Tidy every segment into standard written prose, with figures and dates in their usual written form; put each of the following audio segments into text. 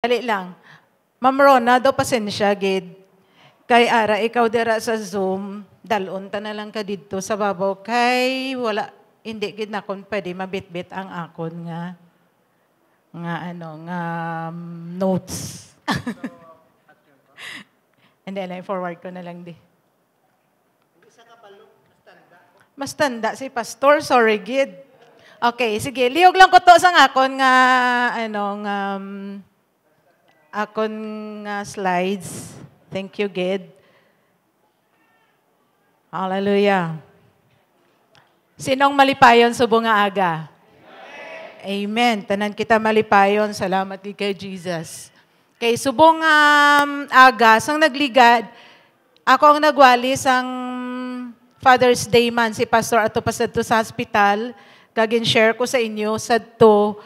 Dali lang. Ma'am Rona, daw pasensya, gid. Kay Ara, ikaw dira sa Zoom, dalon ta na lang ka dito sa babaw. Kay wala, hindi gid na kon pwede mabitbit ang akon nga notes. Hindi na, forward ko na lang di. Mas tanda si Pastor, sorry gid. Okay, sige, liyog lang ko to sa akon akon nga slides. Thank you, gid. Hallelujah. Sinong malipayon subong nga aga? Amen. Tanan kita malipayon. Salamat kay Jesus. Kay subong aga, sang nagligad, ako ang nagwali sang Father's Day man si Pastor ato pa sadto sa hospital. Kagin share ko sa inyo sadto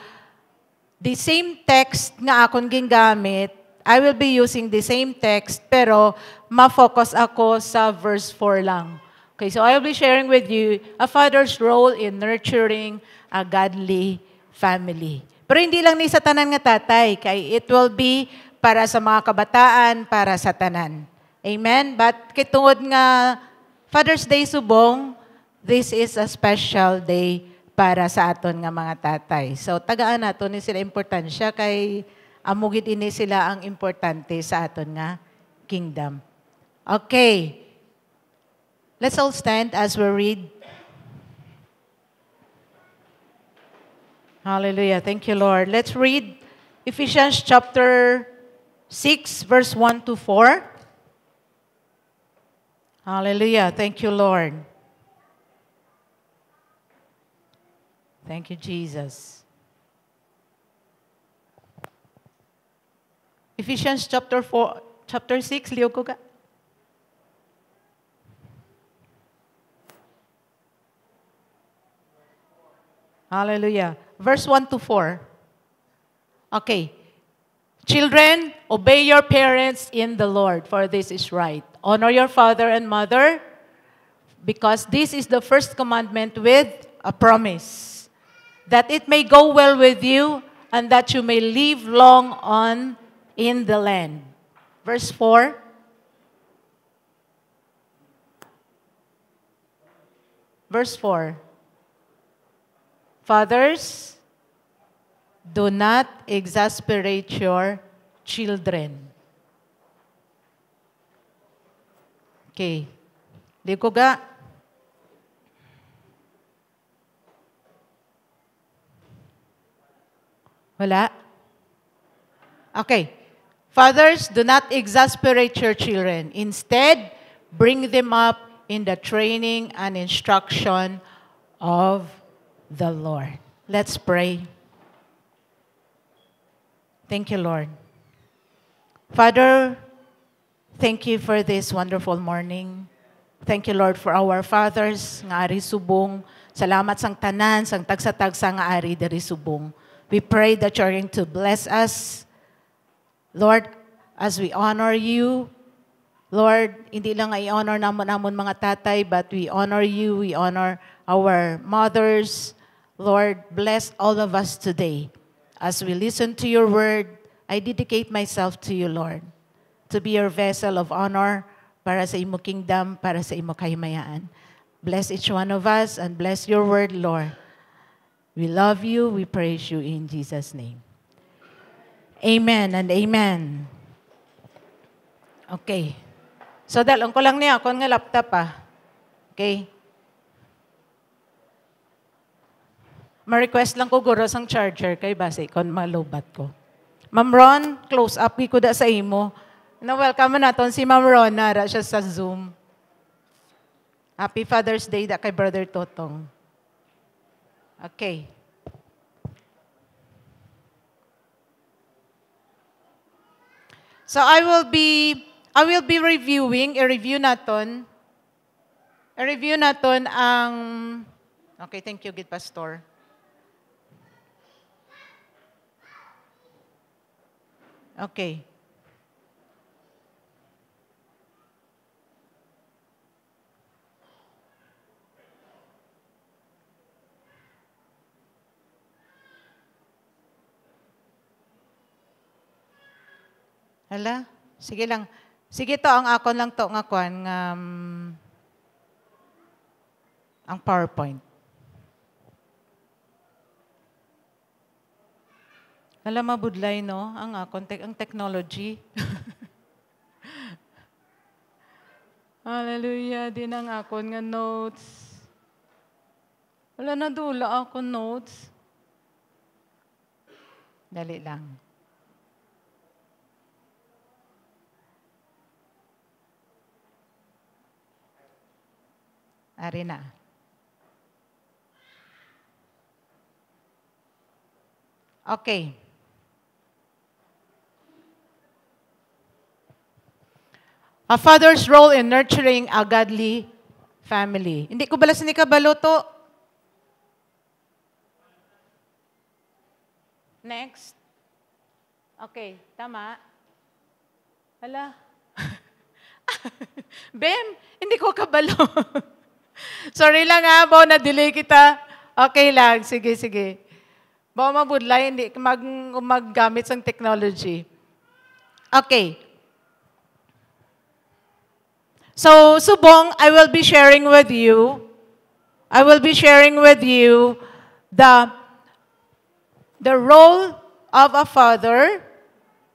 the same text nga akong gingamit. I will be using the same text pero ma-focus ako sa verse 4 lang. Okay, so I will be sharing with you a father's role in nurturing a godly family. Pero hindi lang ni sa tanan nga tatay, kay it will be para sa mga kabataan, para sa tanan. Amen? But kitungod nga Father's Day subong, this is a special day para sa aton nga mga tatay. So tagaan nato ni sila importansya kay amugid ini sila ang importante sa aton nga kingdom. Okay. Let's all stand as we read. Hallelujah. Thank you, Lord. Let's read Ephesians chapter 6, verse 1 to 4. Hallelujah. Thank you, Lord. Thank you, Jesus. Ephesians chapter 6, liog ko ka. Hallelujah. Verse 1 to 4. Okay. Children, obey your parents in the Lord, for this is right. Honor your father and mother, because this is the first commandment with a promise, that it may go well with you, and that you may live long on in the land. Verse 4. Verse 4. Fathers, do not exasperate your children. Okay. Di ko ga. Wala? Okay. Fathers, do not exasperate your children. Instead, bring them up in the training and instruction of the Lord. Let's pray. Thank you, Lord. Father, thank you for this wonderful morning. Thank you, Lord, for our fathers nga ari subong. Salamat sang tanan, sang tagsa-tagsa nga ari diri subong. We pray that you're going to bless us, Lord, as we honor you. Lord, hindi lang i-honor namon mga tatay, but we honor you, we honor our mothers. Lord, bless all of us today. As we listen to your word, I dedicate myself to you, Lord, to be your vessel of honor para sa imo kingdom, para sa imo kahimayaan. Bless each one of us and bless your word, Lord. We love you, we praise you in Jesus' name. Amen and amen. Okay. So, dalong ko lang niya, akong nga laptop Okay. Ma-request lang ko guro sang charger kay base kon malubat ko. Ma'am Ron, close up ko da sa imo. Na-welcome naton si Ma'am Ron, nara siya sa Zoom. Happy Father's Day da kay Brother Totong. Okay. So I will be reviewing, i-review naton ang, okay, thank you, Gid Pastor. Okay. Hala? Sige lang. Sige to, ang ako lang to nga kwan, ang PowerPoint. Hala, mabudlay, no? Ang ang technology. Hallelujah, din ang akon nga notes. Wala na dula ako notes. Dali lang. Ari na. Okay. A father's role in nurturing a godly family. Hindi ko balas ni kabalo to. Next. Okay, tama. Hala. Bem, hindi ko kabalo. Sorry lang ha, Bo, na-delay kita. Okay lang, sige, sige. Bo, mabudlay, hindi maggamit ng technology. Okay. So, subong, I will be sharing with you the role of a father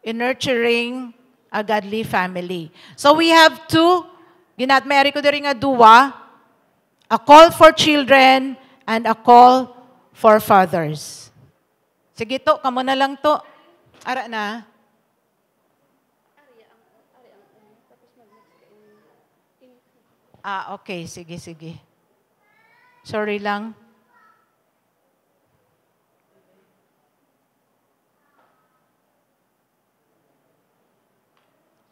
in nurturing a godly family. So we have two, ginatmeri ko diri nga duwa, a call for children and a call for fathers. Sige to, kamo na lang to. Ara na. Okay. Sige, sige. Sorry lang.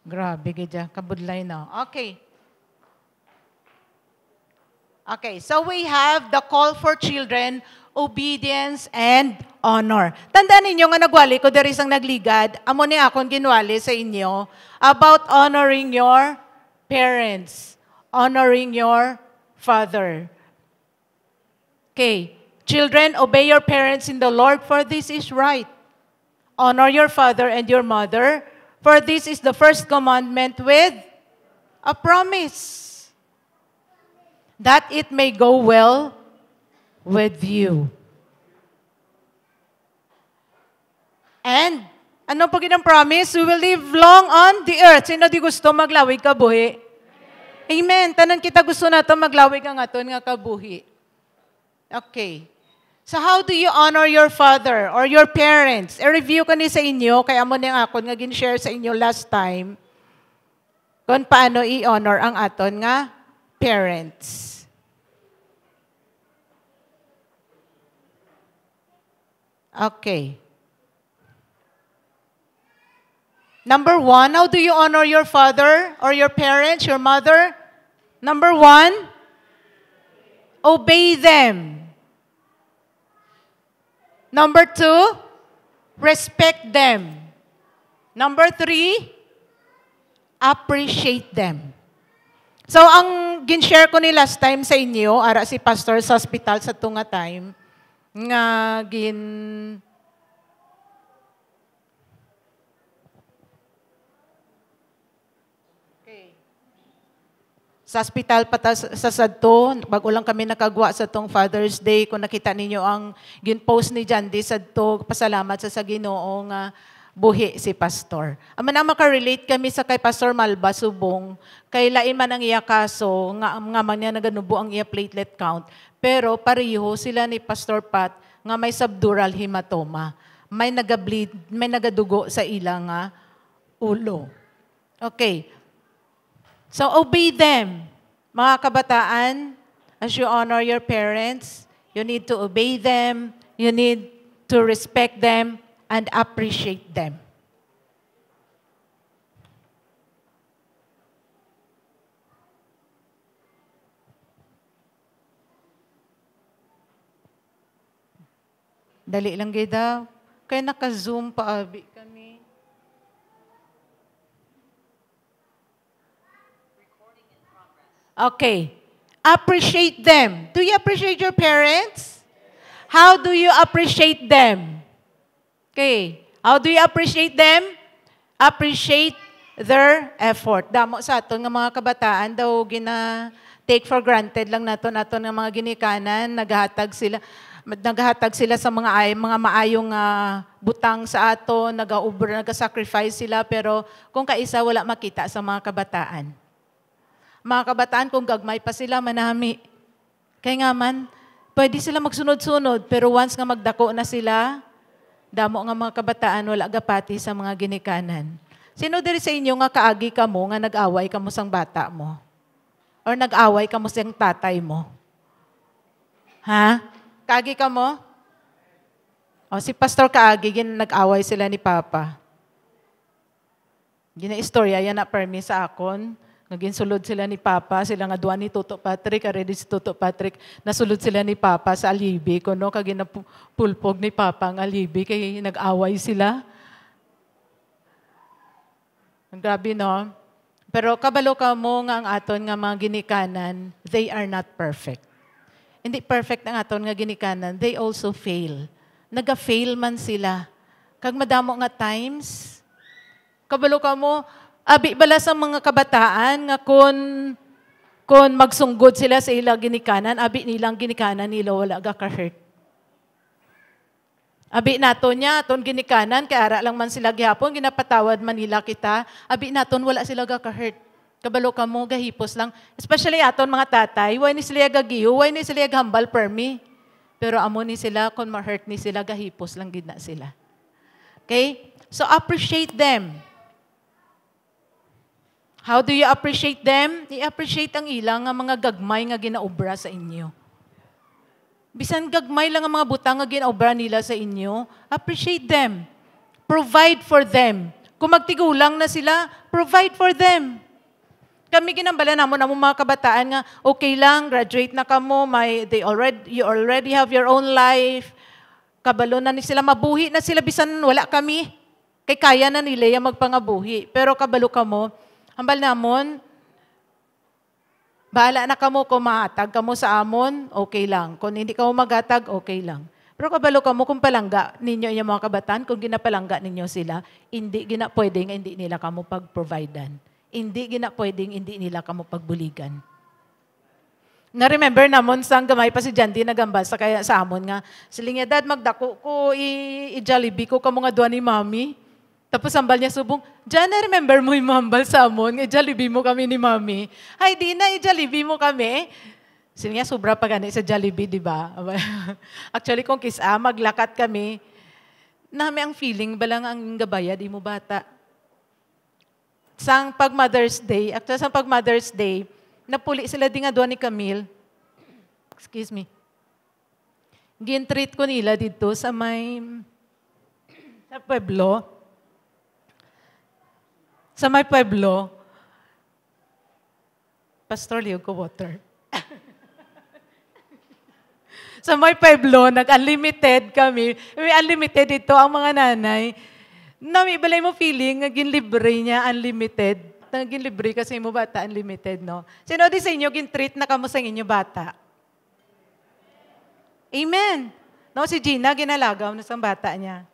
Grabe, gidya. Kabudlay na. Okay. Okay, so we have the call for children, obedience, and honor. Tandaan ninyo nga nagwali ko, there is ang nagligad, amo ni akong ginwali sa inyo about honoring your parents, honoring your father. Okay, children, obey your parents in the Lord, for this is right. Honor your father and your mother, for this is the first commandment with a promise, that it may go well with you. And, ano po ginang promise? We will live long on the earth. Sino di gusto maglawig kabuhi? Amen. Tanan kita gusto na ito maglawig ang aton nga kabuhi. Okay. So how do you honor your father or your parents? I-review ko ni sa inyo, kaya mo niyang akon nga gin-share sa inyo last time, kung paano i-honor ang aton nga parents. Okay. Number 1, how do you honor your father or your parents, your mother? Number 1, obey them. Number 2, respect them. Number 3, appreciate them. So, ang gin-share ko ni last time sa inyo, ara si pastor sa hospital sa tunga time, nga sa hospital pata sa sadto, bago lang kami nakagwa sa tong Father's Day, kung nakita ninyo ang gin-post ni Jandy sadto, pasalamat sa Ginoo nga buhi si pastor. Ama na makarelate kami sa kay Pastor Malba Subong, kay lain man ang iya kaso, nga man niya naganubo ang iya platelet count, pero pareho sila ni Pastor Pat nga may subdural hematoma. May nagableed, may nagadugo sa ilang ulo. Okay. So, obey them. Mga kabataan, as you honor your parents, you need to obey them, you need to respect them, and appreciate them. Dali lang gida. Kaya naka-zoom pa, abi kami. Okay. Appreciate them. Do you appreciate your parents? How do you appreciate them? Okay. How do you appreciate them? appreciate their effort. Damo sa aton nga mga kabataan daw take for granted lang naton ng mga ginikanan, naghatag sila sa mga maayong butang sa aton, nag-sacrifice sila, pero kung kaisa wala makita sa mga kabataan. Mga kabataan, kung gagmay pa sila, manami. Kaya nga man, pwede sila magsunod-sunod, pero once nga magdako na sila, damo nga mga kabataan, wala gapati sa mga ginikanan. Sino diri sa inyo nga kaagi ka mo, nga nag-away ka mo sang bata mo? Or nag-away ka mo sang tatay mo? Ha? Kaagi ka mo? O, si Pastor kaagi, nag-away sila ni Papa. Gina-istorya yan na permi sa akon. Naging-sulod sila ni Papa, sila nga duwan ni Toto Patrick, ready si Toto Patrick, nasulod sila ni Papa sa alibi ko, no? Kagi napulpog ni Papa ang alibi, kaya nag-away sila. Ang grabe, no? Pero kabalo ka mo nga ang aton nga mga ginikanan, they are not perfect. Hindi perfect ang aton nga ginikanan, they also fail. Naga-fail man sila. Kag madamo nga times, kabalo ka mo, abi bala sa mga kabataan nga kun magsunggod sila sa ilang ginikanan, abi nilang ginikanan nila wala ga-hurt. Abi naton niya, aton ginikanan, kaya ara lang man sila gihapon, ginapatawad Manila kita, abi naton wala sila ga-hurt. Kabalo ka mo, gahipos lang. Especially aton mga tatay, why ni sila gagiyo, why ni sila gahambal permi. Pero amo ni sila, kung ma-hurt ni sila, gahipos lang gid na sila. Okay? So appreciate them. How do you appreciate them? I-appreciate ang ilang nga mga gagmay nga ginaobra sa inyo. Bisan gagmay lang ang mga butang nga ginaobra nila sa inyo, appreciate them. Provide for them. Kung magtigulang na sila, provide for them. Kami ginambala namon ang mga kabataan nga, okay lang, graduate na kamo, you already have your own life. Kabalo na ni sila, mabuhi na sila, bisan wala kami. Kay kaya na nila yung magpangabuhi. Pero kabalo kamo, hambal namon, bahala na kamo kung mahatag kamo sa amon, okay lang. Kung hindi kamo magatag, okay lang. Pero kabalo kamo kung palangga ninyo yung mga kabataan, kung ginapalangga ninyo sila, hindi pwedeng hindi nila kamo pag-providean. Hindi pwedeng hindi nila kamo pagbuligan. Na-remember namon sang gamay pa si Jandy nagambal sa kaya sa amon nga, siling dad magdako ko i-Jollibee ko kamo nga duwa ni Mami. Tapos ambal niya subong, Jan, remember mo yung mambal sa amon, i-Jollibee mo kami ni Mami. Ay, di na, i-Jollibee mo kami. Sige nga, sobra pa gani sa Jollibee, di ba? Actually, kung maglakat kami, nami ang feeling, balang ang gabaya, di mo bata. Sang pag-Mother's Day, napuli sila di nga doon ni Camille. Excuse me. Gin-treat ko nila dito sa Pueblo. Sa may Pueblo, Pastor Leo ko water. Sa may Pueblo, nag-unlimited kami. May unlimited ito ang mga nanay. Nami balay mo feeling, naging libre niya, unlimited. Naging libre kasi mo bata, unlimited, no? Sino di sa inyo, gin-treat na kamo sa inyo bata? Amen. No, si Gina, ginalagaw na sa bata niya.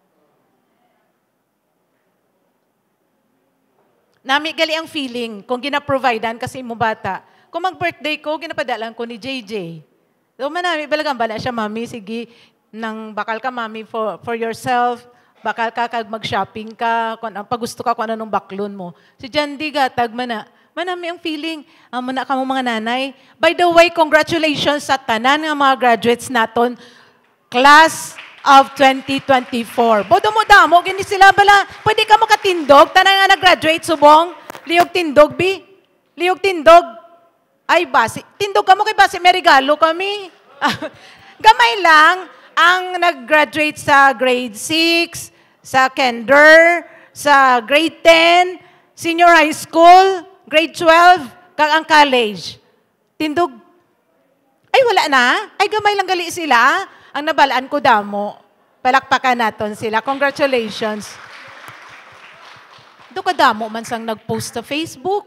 Nami gali ang feeling kung gina-providean kasi mo bata. Kung mag-birthday ko, ginapadalan ko ni JJ. So, manami, balagang bala siya, Mami, sige, nang bakal ka, Mami, for yourself, bakal ka kag mag-shopping ka, kung pagusto ka kung anong baklon mo. Si Jandy gatag manami ang feeling, muna ka mo mga nanay. By the way, congratulations sa tanan ng mga graduates naton, class of 2024. Bodo mo damo, gini sila bala, pwede ka mo katindog, tanan nga nag-graduate, subong, liyog tindog, bi? Liyog tindog. Ay, basi, tindog ka mo kay basi, may regalo kami. Gamay lang, ang nag-graduate sa grade 6, sa kinder, sa grade 10, senior high school, grade 12, kag ang college. Tindog. Ay, wala na. Ay, gamay lang gali sila. Ang nabalaan ko damo. Palakpakan naton sila. Congratulations. Do ka damo man sang nag-post sa Facebook.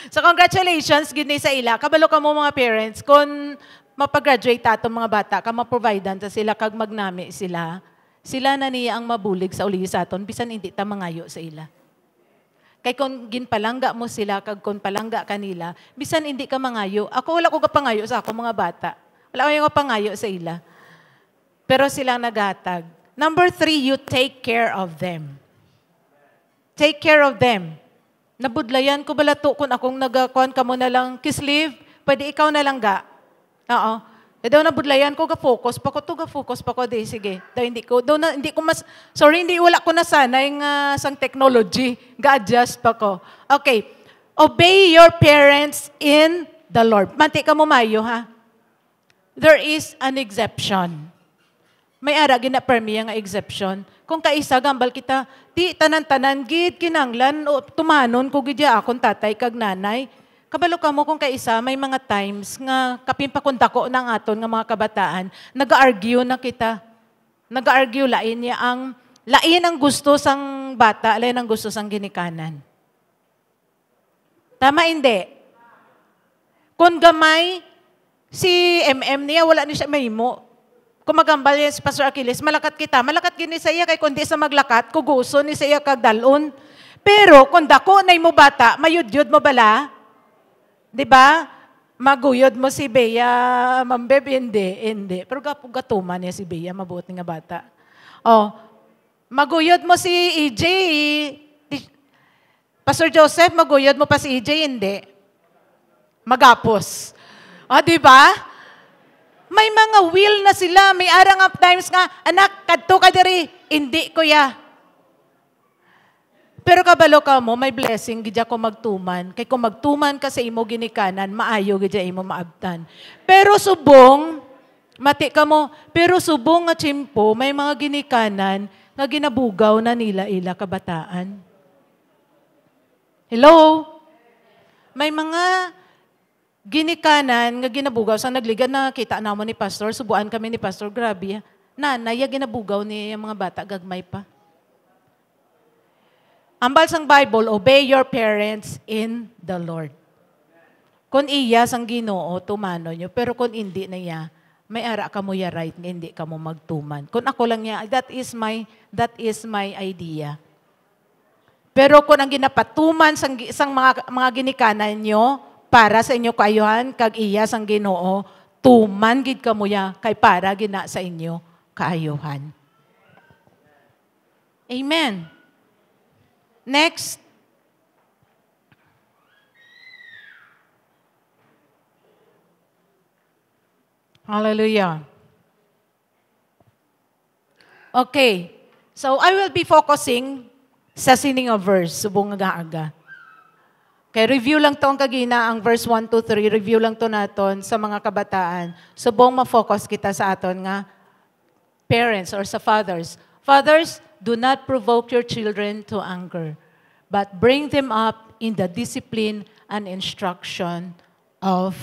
So, congratulations, gini sa ila. Kabalo ka mo mga parents, kung mapag-graduate atong mga bata, ka ma-providean sa sila, kag magnami sila, Sila na niya ang mabulig sa uli sa aton, bisan hindi ta mangayo sa ila. Kay kung ginpalangga mo sila, kag kung palangga kanila, bisan hindi ka mangayo. Ako wala ko kapangayo sa ako mga bata. Wala ko yung kapangayo sa ila. Pero silang naghatag. Number 3, you take care of them. Take care of them. Nabudlayan ko balato kung akong nagakuan ka mo na lang, kiss leave, pwede ikaw na lang ga. Oo. E daw nabudlayan ko, ga-focus pa ko to, ga-focus pa ko, di, sige. Daw hindi ko wala ko na sana yung sang technology, ga-adjust pa ko. Okay. Obey your parents in the Lord. Manti ka mo mayo, ha? There is an exception. May ara gina-permiya nga exception. Kung kaisa gambal kita, ti tanan-tanan gid kinanglan o tumanon ko gid akon tatay kag nanay. Kabalo ka mo kung kaisa may mga times nga kapimpakundako ng aton nga mga kabataan, nag-argue na kita. Nag-argue lain ang gusto sang bata, lain ang gusto sang ginikanan. Tama hindi? Kung gamay si MM niya wala ni siya mahimo. Kung magambal yan si Pastor Achilles, malakat kita. Malakat gini sa iya kay kundi sa maglakat, kuguso ni sa iya kag dalon. Pero kung dako na mo bata, mayudyod mo bala? Diba? Maguyod mo si Bea, Mambeb, hindi. Pero gatuman niya si Bea, mabuti nga bata. Oh, maguyod mo si EJ, Pastor Joseph, maguyod mo pa si EJ, hindi. Magapos. Oh, diba? May mga will na sila. May arang up times nga, anak, kadto ka diri. Hindi, kuya. Pero kabalo ka mo, may blessing, gidya ko magtuman. Kay kung magtuman ka sa imo ginikanan, maayo gidya imo maabtan. Pero subong, mati ka mo, pero subong nga tsimpo, may mga ginikanan nga ginabugaw na nila ila kabataan. Hello? May mga ginikanan nga ginabugaw sa nagligan na kita namo ni pastor, subuan kami ni pastor, grabe. Nanay, ginabugaw ni mga bata, gagmay pa. Ambal sang Bible, obey your parents in the Lord. Kung iya sang Ginoo, tumano nyo, pero kung hindi na iya, may ara ka mo ya right, hindi ka mo magtuman. Kung ako lang niya, that is my idea. Pero kung ang ginapatuman sang mga ginikanan nyo, para sa inyo kaayuhan, kag iya sang Ginoo, tuman gid kamo ya kay para gina sa inyo kaayuhan. Amen. Next. Hallelujah. Okay. So I will be focusing sa sining of verse, subong nga aga. Okay, review lang to ang kagina, ang verse 1 to 3, review lang to naton sa mga kabataan. Subong ma-focus kita sa aton nga parents or sa fathers. Fathers, do not provoke your children to anger, but bring them up in the discipline and instruction of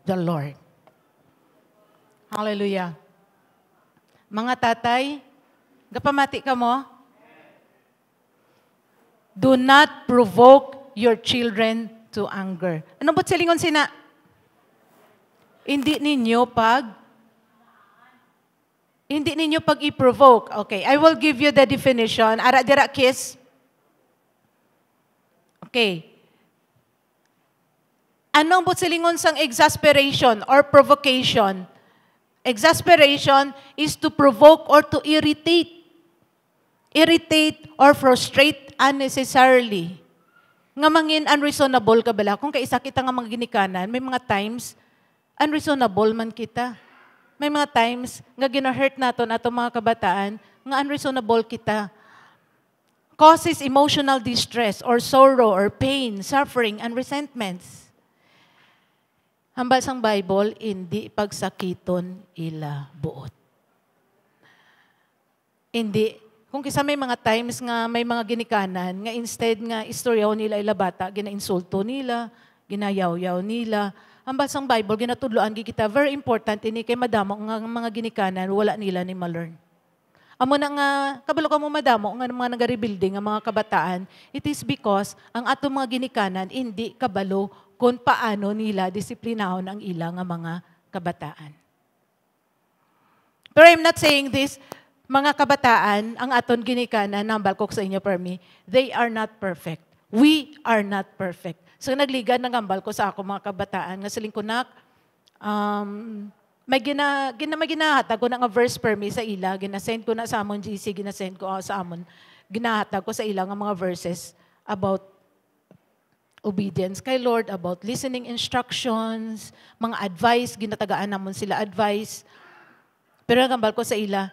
the Lord. Hallelujah. Mga tatay, gapamati ka mo? Do not provoke your children to anger. Ano ba silingon sina? Hindi ninyo i-provoke. Okay, I will give you the definition. Ara dira kiss. Okay. Anong silingon sang exasperation or provocation? Exasperation is to provoke or to irritate. Irritate or frustrate unnecessarily. Nga mangin unreasonable ka bala. Kung kaisa kita nga mga ginikanan, may mga times, unreasonable man kita. May mga times, nga gina-hurt naton ato mga kabataan, nga unreasonable kita. Causes emotional distress or sorrow or pain, suffering, and resentments. Hambal sang Bible, hindi pagsakiton ila buot. Hindi. Kung kisa may mga times nga may mga ginikanan, nga instead nga istoryaw nila ila bata, gina-insulto nila, ginayaw-yaw nila. Ang basang Bible, ginatudloan kita, very important ini kay madamo nga mga ginikanan, wala nila ni ma-learn. Amo na nga, kabalo ka mo madamo nga mga nag-rebuilding ang mga kabataan, it is because ang ato mga ginikanan, hindi kabalo kung paano nila disiplinahon ang ilang nga mga kabataan. Pero I'm not saying this, mga kabataan, ang aton ginikanan, nambal ko sa inyo, Permi, they are not perfect. We are not perfect. So nagligan ng ambal ko sa ako mga kabataan, nga siling kunak, may ginahatag ko na nga verse, Permi, sa ila, ginasend ko na sa amon GC, ginasend ko sa amon, ginahatag ko sa ila nga mga verses about obedience kay Lord, about listening instructions, mga advice, ginatagaan namon sila advice. Pero nagambal ko sa ila,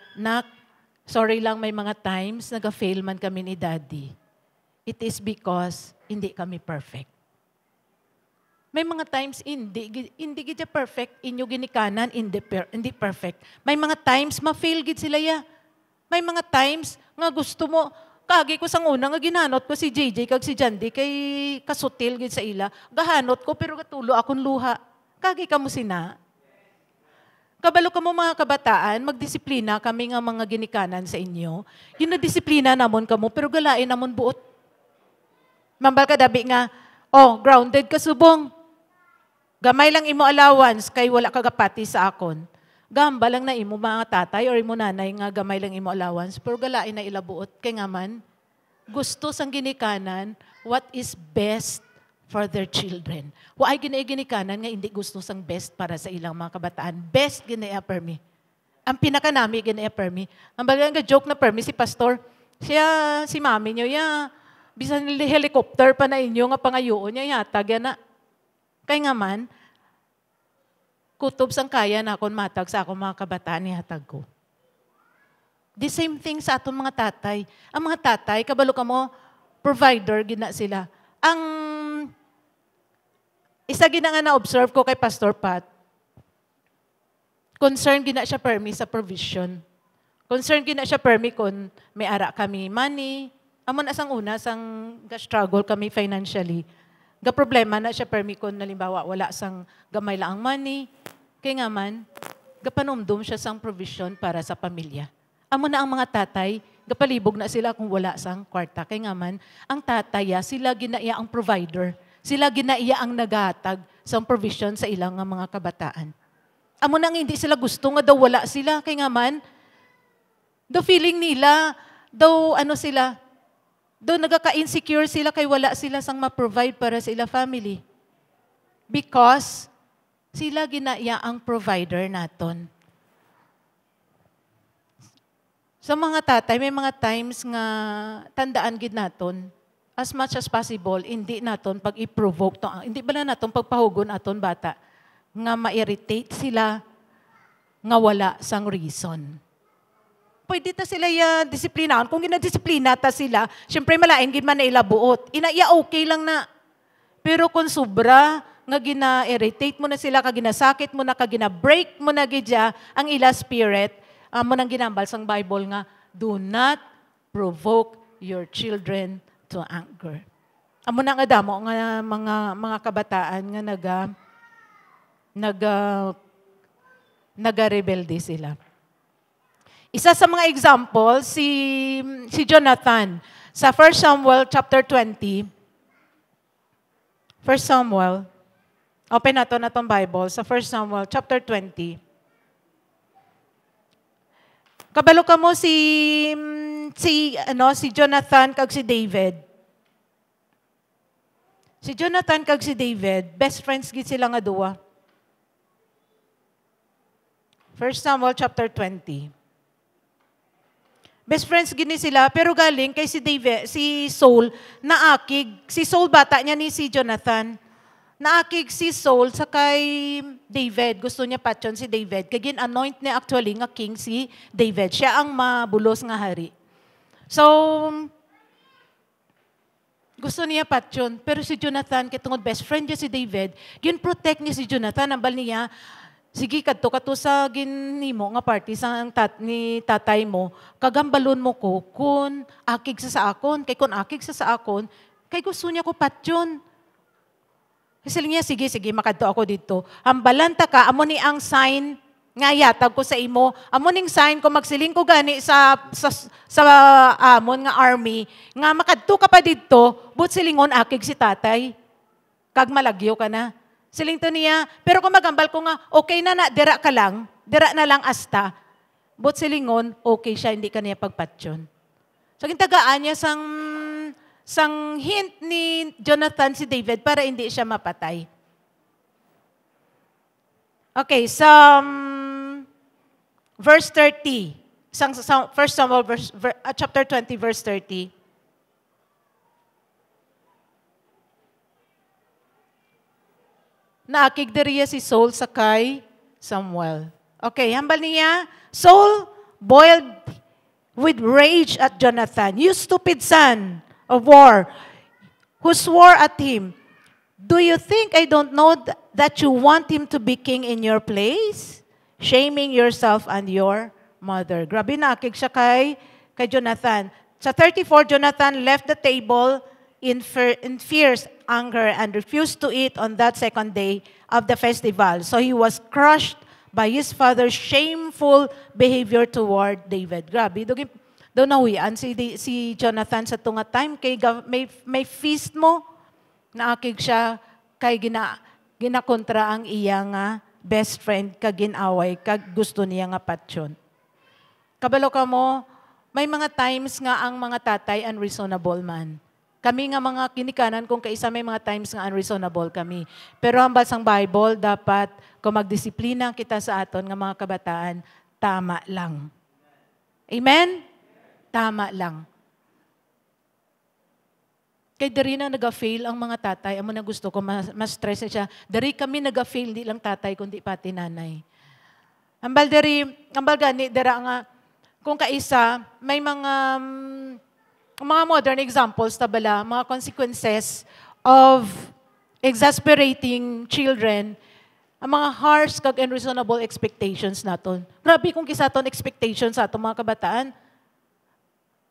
sorry lang, may mga times naga-fail man kami ni Daddy. It is because hindi kami perfect. May mga times hindi gid perfect, inyo ginikanan, hindi perfect. May mga times ma-fail gid sila ya. May mga times nga gusto mo, kagi ko sang una nga ginanot ko si JJ kag si Jandy kay kasutil gid sa ila. Gahanot ko pero gatulo akong luha. Kagi kamo sina. Kabalo ka mo mga kabataan, magdisiplina kami nga mga ginikanan sa inyo. Yung na-disiplina namon kamo, pero galain namon buot. Mambal ka dabi nga, grounded ka subong. Gamay lang imo allowance, kay wala ka gapati sa akon. Gamba lang na imo mga tatay or imo nanay nga gamay lang imo allowance, pero galain na ila buot. Kay nga man, gusto sang ginikanan, what is best for their children. Waay ginikanan nga hindi gusto sang best para sa ilang mga kabataan. Best Permi. Ang pinakanami Permi. Ang bagang joke na Permi, si pastor, si mami niyo, bisan helicopter pa na inyo nga pangayoon niya, yatag yan na. Kaya nga man, kutob sang kaya na akong matag sa akong mga kabataan, yatag ko. The same thing sa atong mga tatay. Ang mga tatay, kabalo ka mo, provider, gina sila. Ang isa gina nga na-observe ko kay Pastor Pat, concern gina siya Permi sa provision. Concern gina siya Permi kung may ara kami money. Amon asang una, sang struggle kami financially. Ga problema na siya Permi kung nalimbawa wala sang gamay lang ang money. Kaya nga man, gapanumdum siya sang provision para sa pamilya. Amo na ang mga tatay, gapalibog na sila kung wala sang kwarta. Kaya nga man, ang tataya, sila ginaiya ang provider. Sila ginaiya ang naghatag sa provision sa ilang mga kabataan. Amo nang hindi sila gusto nga daw wala sila. Kaya nga man, daw feeling nila, daw nagaka-insecure sila kay wala sila sang ma-provide para sa ilang family. Because sila ginaiya ang provider naton. Sa mga tatay, may mga times nga tandaan gid naton, as much as possible, hindi naton pag-i-provoke, hindi ba na naton pagpahugon aton bata, nga ma-irritate sila, nga wala sang reason. Pwede ta sila disiplinahan. Kung ginadisiplina ta sila, syempre malain gid man na ilabuot. Inaiya okay lang na. Pero kung sobra, nga gina-irritate mo na sila, kaginasakit mo na, kagina-break mo na gidya ang ila spirit, mo nang ginambal sang Bible nga, do not provoke your children to anger. Amo na nga damo nga mga kabataan nga naga-rebelde sila. Isa sa mga example si Jonathan sa 1 Samuel chapter 20. 1 Samuel. Open nato na tong Bible sa 1 Samuel chapter 20. Kabalo ka mo si Jonathan kag si David. Si Jonathan kag si David, best friends gid sila nga duwa. 1 Samuel chapter 20. Best friends gini sila, pero galing kay si Saul, naakig, si Saul bata niya ni si Jonathan, naakig si Saul sa kay David. Gusto niya patyon si David. Kaya gin-anoint niya actually nga king si David. Siya ang mabulos nga hari. So, gusto niya patyon. Pero si Jonathan, kitungod best friend niya si David, gin-protect niya si Jonathan. Ambal niya, sige, kadto sa ginimo nga party sa ni tatay mo, kagambalon mo ko kun akig sa akon. Kay kun akig sa akon, kay gusto niya ko patyon. Kasi niya, sige, makadto ako dito. Hambalanta ka, amo ni ang sign nga yatag ko sa imo. Amo ning sign ko magsiling ko gani sa amon nga army, nga makadto ka pa dito, but silingon akig si tatay. Kag malagyo ka na. Siling to niya, pero kung magambal ko nga, okay na dira ka lang, dira na lang asta. but silingon, okay siya, hindi ka niya pagpatyon. So, kintagaan niya sang hint ni Jonathan si David para hindi siya mapatay. Okay, verse 30. 1 Samuel chapter 20, verse 30. Naakig diriya si Saul sakay Samuel. Okay, hambal niya, Saul boiled with rage at Jonathan, "You stupid son of war, who swore at him, do you think I don't know that you want him to be king in your place? Shaming yourself and your mother." Grabe na, akig siya kay Jonathan. Sa 34, Jonathan left the table in fierce anger and refused to eat on that second day of the festival. So he was crushed by his father's shameful behavior toward David. Grabe, doon nahuyan si Jonathan sa tunga time kay may feast mo na akig siya kay ginakontra ang iya nga best friend kag ginaway kag gusto niya nga patyon. Kabalo ka mo, may mga times nga ang mga tatay unreasonable man. Kami nga mga kinikanan kung kaisa may mga times nga unreasonable kami. Pero ang basang Bible, dapat kung magdisiplina kita sa aton nga mga kabataan, tama lang. Amen? Tama lang. Kay dari na nag-fail ang mga tatay, amo na gusto ko, mas-stress siya. Dari kami nag-fail, di lang tatay, kundi pati nanay. Ambal gani, dara nga, kung kaisa, may mga modern examples tabala, mga consequences of exasperating children, ang mga harsh kag unreasonable expectations naton. Grabe kung kisa ton expectations sa atong mga kabataan.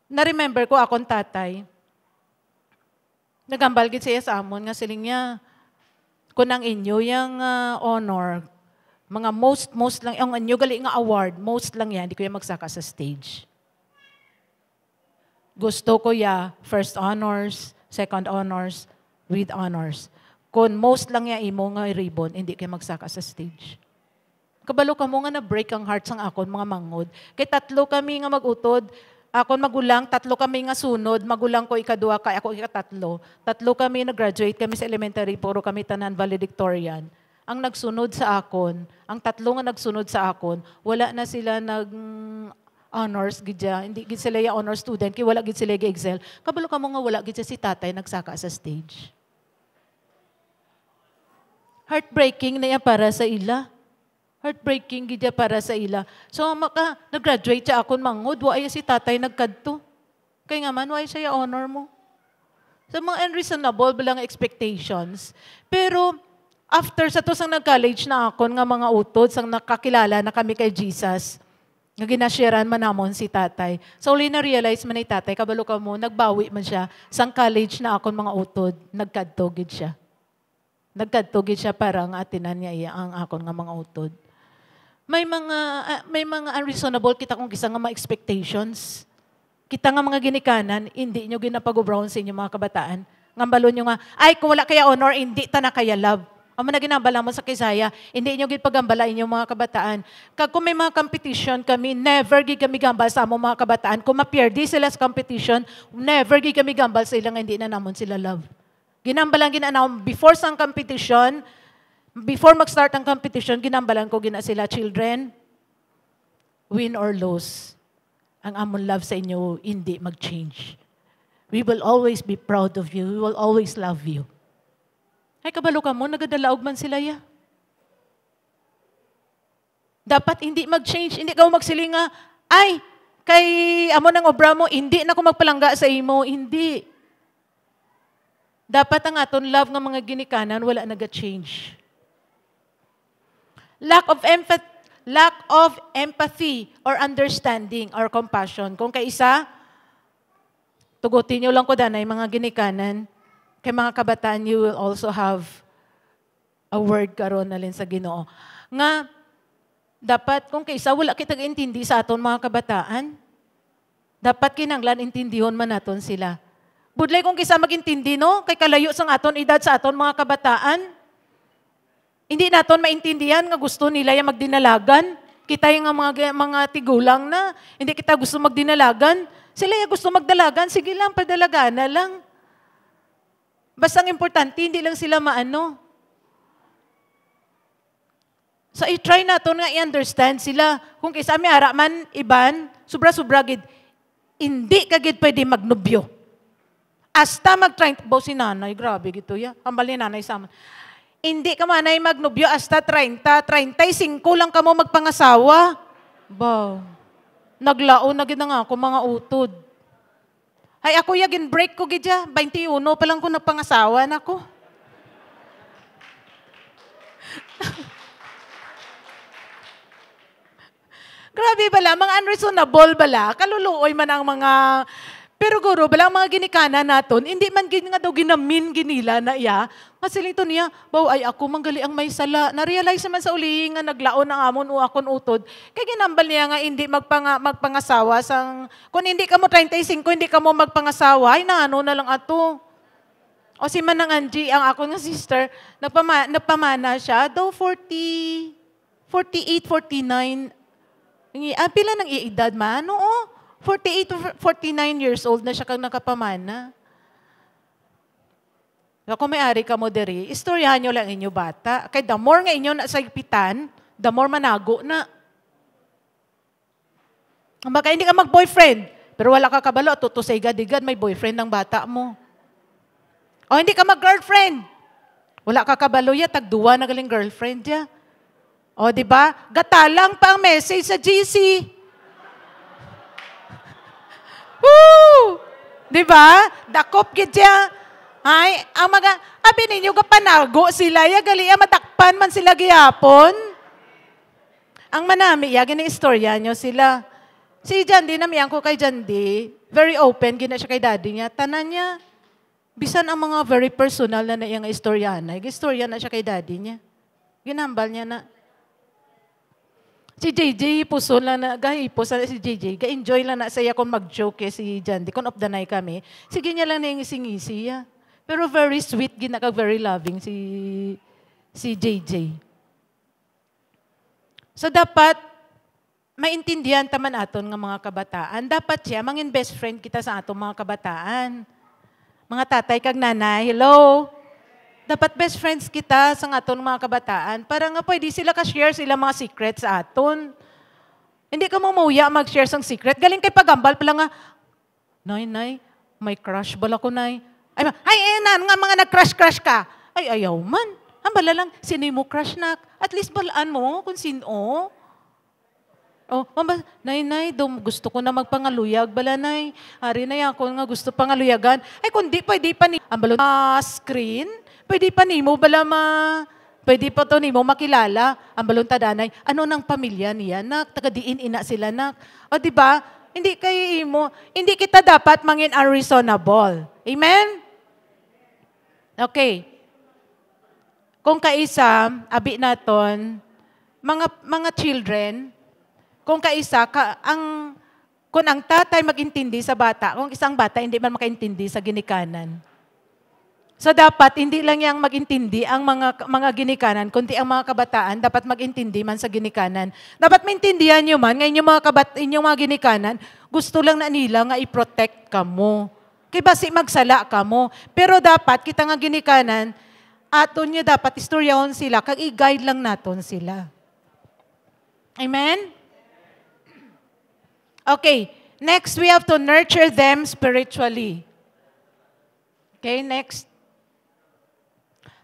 Na-remember ko akong tatay, nagambal gid siya sa amon nga siling niya, kunang inyo yung honor, mga most lang, yung inyo gali nga award, most lang yan, hindi ko yung magsaka sa stage. Gusto ko ya, first honors, second honors, with honors. Kung most lang ya imo nga ribbon, hindi kayo magsaka sa stage. Kabalo ka mo nga na-break ang hearts ang akon, mga mangod. Kay tatlo kami nga magutod, akon magulang, tatlo kami nga sunod, magulang ko ikadua, kay ako ikatatlo. Tatlo kami nag-graduate kami sa elementary, puro kami tanan valedictorian. Ang nagsunod sa akon, ang tatlo nga nagsunod sa akon, wala na sila honors gidya, hindi gid sila ya honor student, kay wala gid sila gi-excel. Kabalo ka mo nga wala gid si tatay nagsaka sa stage. Heartbreaking na yan para sa ila. Heartbreaking gidya para sa ila. So nag-graduate siya akon mangod, wa ay si tatay nagkadto. Kay nga man wa siya ya honor mo. So mga unreasonable bilang expectations. Pero after sa to sang nag-college na akon nga mga utod sang nakakilala na kami kay Jesus, nga ginasharean man namon si tatay. So, uli na-realize man ni tatay, kabalo ka mo, nagbawi man siya, sang college na akong mga utod, nagkadtogid siya. Nagkadtogid siya para nga atinan niya ang akong nga mga utod. May mga unreasonable kita kung kisa nga mga expectations. Kita nga mga ginikanan, hindi nyo ginapag-brown sa inyo mga kabataan. Ngambalo nyo nga, ay kung wala kaya honor, hindi ta na kaya love. Amo na ginambala mo sa Kisaya, hindi nyo gid pagambala inyo mga kabataan. Kung may mga competition kami, never gid kami gambal sa among mga kabataan. Kung mapierdi sila sa competition, never gid kami gambal sa ilang hindi na namon sila love. Ginambalan ginanaw before sang competition, before mag-start ang competition, ginambalan ko gina sila, children, win or lose, ang amon love sa inyo hindi mag-change. We will always be proud of you. We will always love you. Ay, kabalo ka mo, nagadalaog man sila ya. Dapat hindi mag-change, hindi ka magsiling nga, ay, kay amo ng obra mo, hindi na ako magpalangga sa imo, hindi. Dapat ang aton love ng mga ginikanan, wala nag-change. Lack of empathy or understanding or compassion. Kung kaisa, tugutin nyo lang ko danay mga ginikanan, kay mga kabataan, you will also have a word karon na sa Ginoo. Nga, dapat kung kaisa, wala kita intindi sa aton mga kabataan. Dapat kinanglan intindihon man naton sila. Budlay kung kaisa magintindi, no? Kay kalayo sang aton edad sa aton mga kabataan. Hindi naton maintindihan nga gusto nila yung magdinalagan. Kita yung mga tigulang na hindi kita gusto magdinalagan. Sila yung gusto magdalagan, sige lang, padalagan na lang. Basta ang importante, hindi lang sila maano. So, i-try nato nga i-understand sila. Kung kaysa may araman, iban, sobra-sobra gid, hindi ka gid pwede magnubyo. Hasta mag-30, si nanay, grabe gito ya. Kambal ni nanay sa amin. Hindi ka manay magnubyo hasta 30, 35 lang ka mo magpangasawa. Ba, naglaon na gid nga ako mga utod. Ay ako yagin break ko gid ya, 21 pa lang ko nagpangasawa na ko. Grabe bala, mga unreasonable bala, kaluluoy man ang mga. Pero guro, bala ang mga ginikana naton, hindi man nga daw ginamin ginila na iya. Kasi lito niya, baw ay ako manggali ang may sala. Na-realize naman sa uli nga naglaon ang amon o akon utod. Kaya ginambal niya nga hindi magpangasawa. Kung hindi ka mo 35, hindi ka mo magpangasawa, ay naano na lang ato. O si Manang Angie, ang ako nga sister, nagpamana siya, daw 48, 49. Pila ng iedad man, oo. 48 to 49 years old na siya kang nakapamana. Kung may-ari ka mo diri, istoryahan nyo lang inyo bata. Kaya the more nga inyo nasagpitan, the more manago na. Baka hindi ka mag-boyfriend, pero wala ka kabalo, tutusay gadigad, may boyfriend ng bata mo. O hindi ka mag-girlfriend, wala ka kabalo ya, tagduwa na galing girlfriend ya. O di ba? Gatalang pa ang message sa GC. Woo! Di ba? Dakop gid siya. Ay, ang abi ninyo kapanago sila, ya gali matakpan man sila gihapon. Ang manami, ya gini istorya nyo sila. Si Jandy, namiyan ko kay Jandy, very open, gina siya kay daddy niya. Tanan niya, bisan ang mga very personal na iyang istorya na, istorya na siya kay daddy niya. Ginambal niya na. Si JJ, puso lang na, gahipos na si JJ, ga-enjoy lang na saya kung mag-joke si Jandy, kung of the night kami. Sige niya lang na yung ising-isi ya. Pero very sweet, very loving si JJ. So dapat, maintindihan taman aton ng mga kabataan. Dapat siya, mangin best friend kita sa atong mga kabataan. Mga tatay kag nanay, hello? Dapat best friends kita sa aton mga kabataan para nga pwede sila ka-share sila mga secret sa aton. Hindi ka mumuya mag-share sang secret. Galing kay pagambal pala nga, Nay, may crush bala ko, Nay. Ay, nga mga nag-crush ka. Ay, ayaw man. Ang bala lang, sino mo crush na? At least balaan mo kung sino. Oh, mama, Nay, gusto ko na magpangaluyag, bala, Nay. Ari na ako nga gusto pangaluyagan. Ay, kundi pwede pa ni ang balon screen. Pwede pa ni mo, pwede pa to ni mo makilala ang balon tadanay. Ano nang pamilya niya, nak? Tagadiin ina sila, nak. O, di ba? Hindi kita dapat mangin unreasonable. Amen? Okay. Kung kaisa, abi naton, mga children, kung kaisa, kung ang tatay magintindi sa bata, kung isang bata hindi man makaintindi sa ginikanan. So dapat hindi lang yang magintindi ang mga ginikanan, kundi ang mga kabataan dapat magintindi man sa ginikanan. Dapat maintindihan nyo man, ngayon inyong mga ginikanan, gusto lang na nila nga i-protect ka mo. Kaya basi magsala ka mo. Pero dapat kita nga ginikanan, aton nyo dapat istoryahon sila, kag i-guide lang naton sila. Amen? Okay, next we have to nurture them spiritually. Okay, next.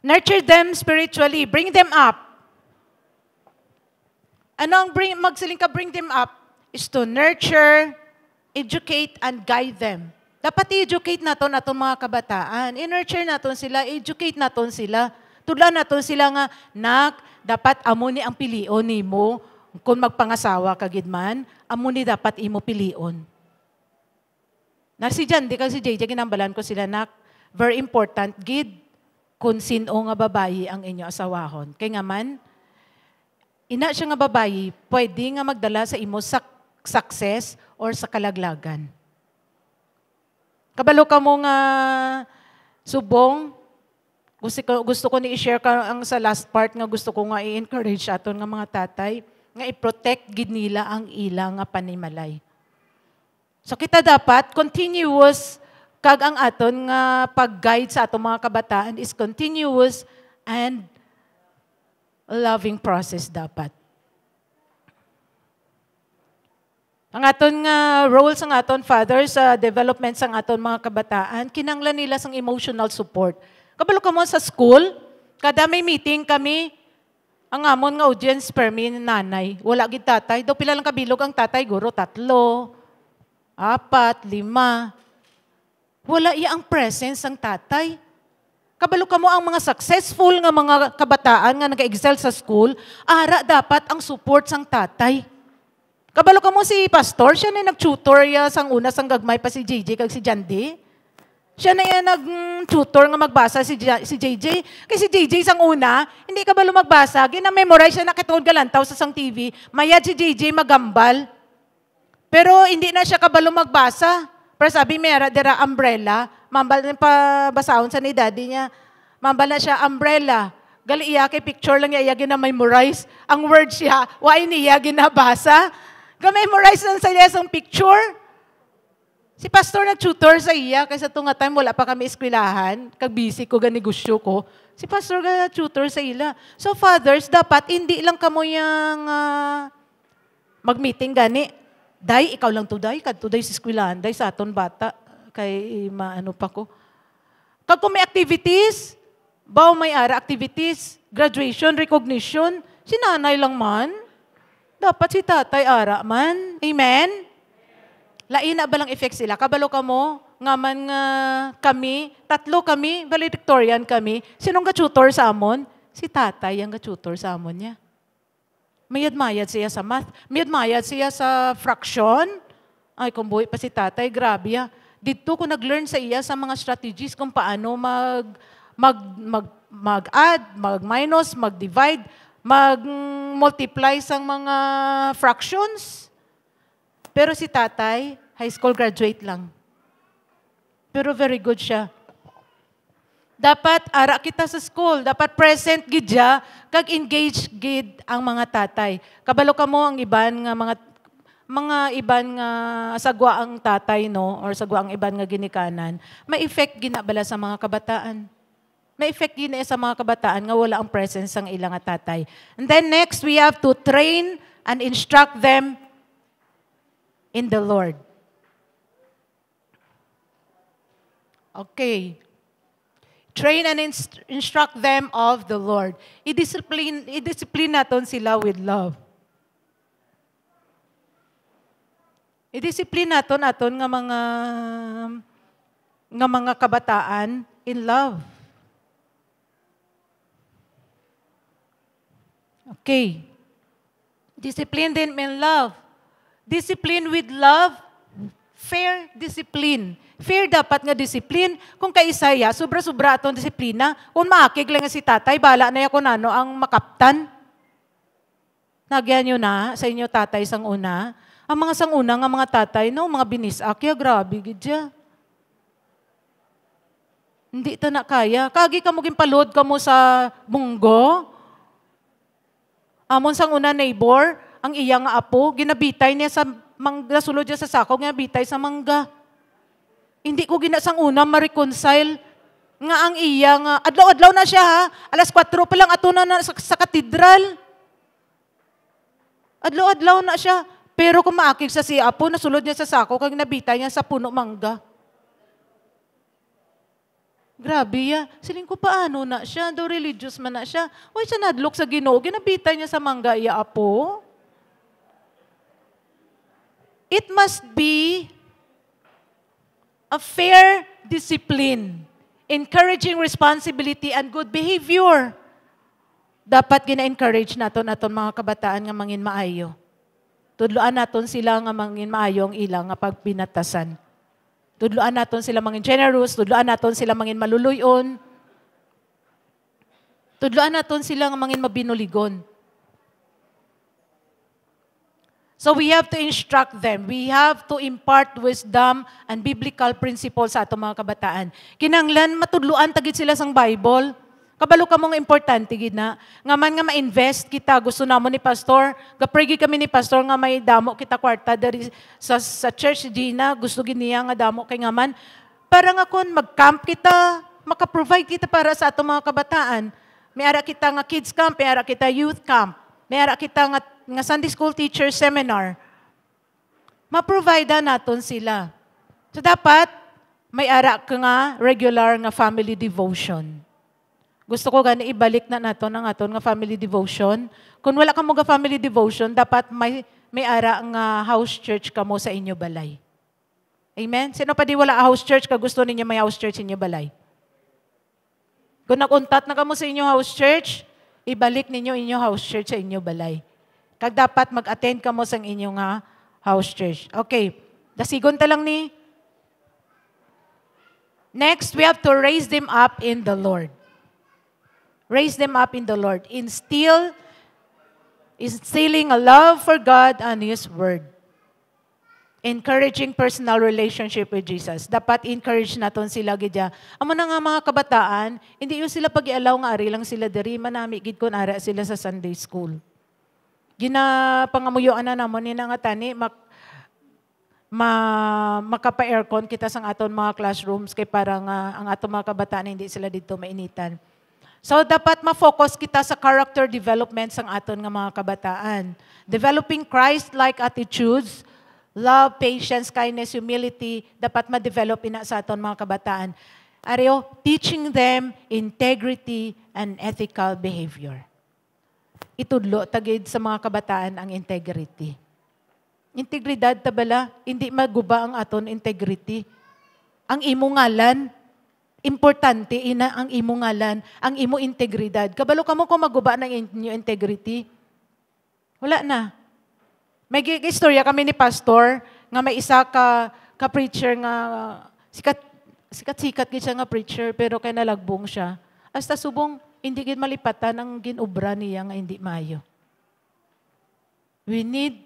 Nurture them spiritually. Bring them up. Ano ang magsiling ka bring them up? Is to nurture, educate, and guide them. Dapat i-educate naton atong mga kabataan. I-nurture naton sila, educate naton sila. Tudlan naton sila nga, nak, dapat amo ni ang pilion ni mo. Kung magpangasawa ka gidman, amo ni dapat imo pilion. Na si Jan, di ka si JJ, ginambalan ko sila, nak, very important, gid, kung sino nga babayi ang inyo asawahon. Kaya nga man, ina siya nga babayi, pwede nga magdala sa imo success or sa kalaglagan. Kabalo ka mo nga subong, gusto ko ni i-share ka ang sa last part nga gusto ko nga i-encourage aton nga mga tatay. nga i-protect gid nila ang ilang nga panimalay. So kita dapat continuous kag ang aton nga pag-guide sa atong mga kabataan is continuous and loving process dapat. Ang aton nga role sa aton father sa development sa aton mga kabataan, kinanglan nila sang emotional support. Kabalo ka mo sa school, kada may meeting kami, ang amon nga audience per me nanay, wala gid tatay. Daw pila lang kabilog ang tatay, guro 3, 4, 5. Wala iya ang presence ang tatay. Kabalo ka mo ang mga successful nga mga kabataan nga nag-excel sa school, ara dapat ang support sang tatay. Kabalo ka mo si pastor, siya na nag-tutor ya sang una sang gagmay pa si JJ kag si Jandy. Siya na yan nag-tutor nga magbasa si JJ. Kasi si JJ sang una, hindi ka ba lumagbasa? Gina-memorize siya nakitungod galantaw sa sang TV. Mayad si JJ magambal. Pero hindi na siya kabalo magbasa. Pero sabi mera, dira umbrella. Mambal na pabasahon sa ni daddy niya. Mambal na siya umbrella. Gali iya kay picture lang iya gina-memorize. Ang word siya, why niya ginabasa? Ga-memorize lang sa iya sang picture. Si pastor nag-tutor sa iya, kaysa ito nga time wala pa kami eskwelahan, kag busy ko, ganegosyo ko. Si pastor nag-tutor sa ila. So fathers, dapat hindi lang kamo yung mag-meeting gani. Day, ikaw lang to day, kadto day sa eskwelahan, day sa aton bata, kay maano pa ko. Kag kung may activities, may ara activities, graduation, recognition, si nanay lang man. Dapat si tatay ara man. Amen? Lain na balang effect sila. Kabalo ka mo, nga man nga kami, 3 kami, valedictorian kami. Sinong ka-tutor sa amon? Si tatay ang ka-tutor sa amon niya. Mayad-mayad siya sa math. Mayad-mayad siya sa fraction. Ay, kung buhay pa si tatay, grabe ya. Dito ko nag-learn sa iya sa mga strategies kung paano mag-add, mag-minus, mag-divide, mag-multiply sa mga fractions. Pero si tatay, high school graduate lang. Pero very good siya. Dapat ara kita sa school, dapat present gid siya, kag engage gid ang mga tatay. Kabalo ka mo ang iban nga mga iban nga sagwa ang tatay no or sagwa ang iban nga ginikanan, may effect ginabala sa mga kabataan. May effect yun sa mga kabataan nga wala ang presence ng ilang tatay. And then next, we have to train and instruct them in the Lord. Okay. Train and instruct them of the Lord. I-discipline natin sila with love. I-discipline natin nga mga kabataan in love. Okay. Discipline them in love. Discipline with love. Fair discipline. Fair dapat nga discipline. Kung kaisaya, sobra-sobra atong disiplina. Kung maakig lang si tatay, bala na ako nano ang makaptan. Nagyan nyo na sa inyo tatay sang una. Ang mga sang una nga mga tatay, no, mga binisak, ya grabe, gidya. Hindi ito na kaya. Kagi ka mo gimpalod ka mo sa bunggo. Amon sang una neighbor, ang iyang apo, ginabitay niya sa mangga, sulod niya sa sako, ginabitay sa mangga. Hindi ko ginasang una ma-reconcile nga ang iyang, adlaw-adlaw na siya ha, alas 4 pa lang ato na sa katedral. Adlaw-adlaw na siya, pero kung maakig sa si apo, nasulod niya sa sako, kag nabitay niya sa puno mangga. Grabe ya. Siling ko paano na siya? Daw religious man na siya. Uy, siya nadlok sa Ginoo. Ginabitay niya sa mangga iya apo. It must be a fair discipline, encouraging responsibility and good behavior. Dapat gina-encourage naton mga kabataan nga mangin maayo. Tudloan naton sila nga mangin maayo ang ilang nga pagpinatasan. Tudloan naton sila mangin generous, tudloan naton sila mangin maluluyon. Tudloan naton sila nga mangin mabinuligon. So we have to instruct them. We have to impart wisdom and biblical principles sa atong mga kabataan. Kinanglan matudluan tagit sila sang Bible. Kabalo ka mong importante, gid na. Nga man nga ma-invest kita, gusto namo ni pastor, gapregi kami ni pastor nga may damo kita kwarta dari sa church Gina, gusto gid niya nga damo kay nga man, para nga kun mag-camp kita, maka-provide kita para sa atong mga kabataan. May ara kita nga kids camp, may ara kita youth camp, may ara kita nga Sunday school teacher seminar. Ma-provide naton sila. So dapat, may ara ka nga regular nga family devotion. Gusto ko gani ibalik na nato ang aton nga family devotion. Kung wala ka mo nga family devotion, dapat may ara nga house church ka mo sa inyo balay. Amen? Sino pa di wala house church ka gusto ninyo may house church inyo balay? Kung nakuntat na ka mo sa inyo house church, ibalik ninyo inyo house church sa inyo balay. Kag dapat mag-attend ka mo sa inyo nga house church. Okay. Dasigon ta lang ni. Next, we have to raise them up in the Lord. Raise them up in the Lord. Instilling a love for God and His Word. Encouraging personal relationship with Jesus. Dapat encourage naton sila gidya. Amo na nga mga kabataan, hindi yung sila pag-ialaw nga ari lang sila diri, manami gid kun ara sila sa Sunday school. Pangamuyuan na namon ni nga tani makapa-aircon kita sang aton mga classrooms kay para nga ang aton mga kabataan hindi sila dito mainitan. So, dapat ma-focus kita sa character development sang aton nga mga kabataan. Developing Christ-like attitudes, love, patience, kindness, humility, dapat ma-develop ina sa aton mga kabataan. Areo, teaching them integrity and ethical behavior. Itudlo tagid sa mga kabataan ang integrity. Integridad tabala, hindi maguba ang aton integrity. Ang imo ngalan, importante ina ang imo ngalan, ang imo integridad. Kabalo ka mo kung maguba ng inyo integrity? Wala na. May istorya kami ni pastor nga may isa ka preacher nga sikat gid siya nga preacher pero kay nalagbong siya. Hasta subong hindi gid malipatan ang ginobra niya nga hindi maayo. We need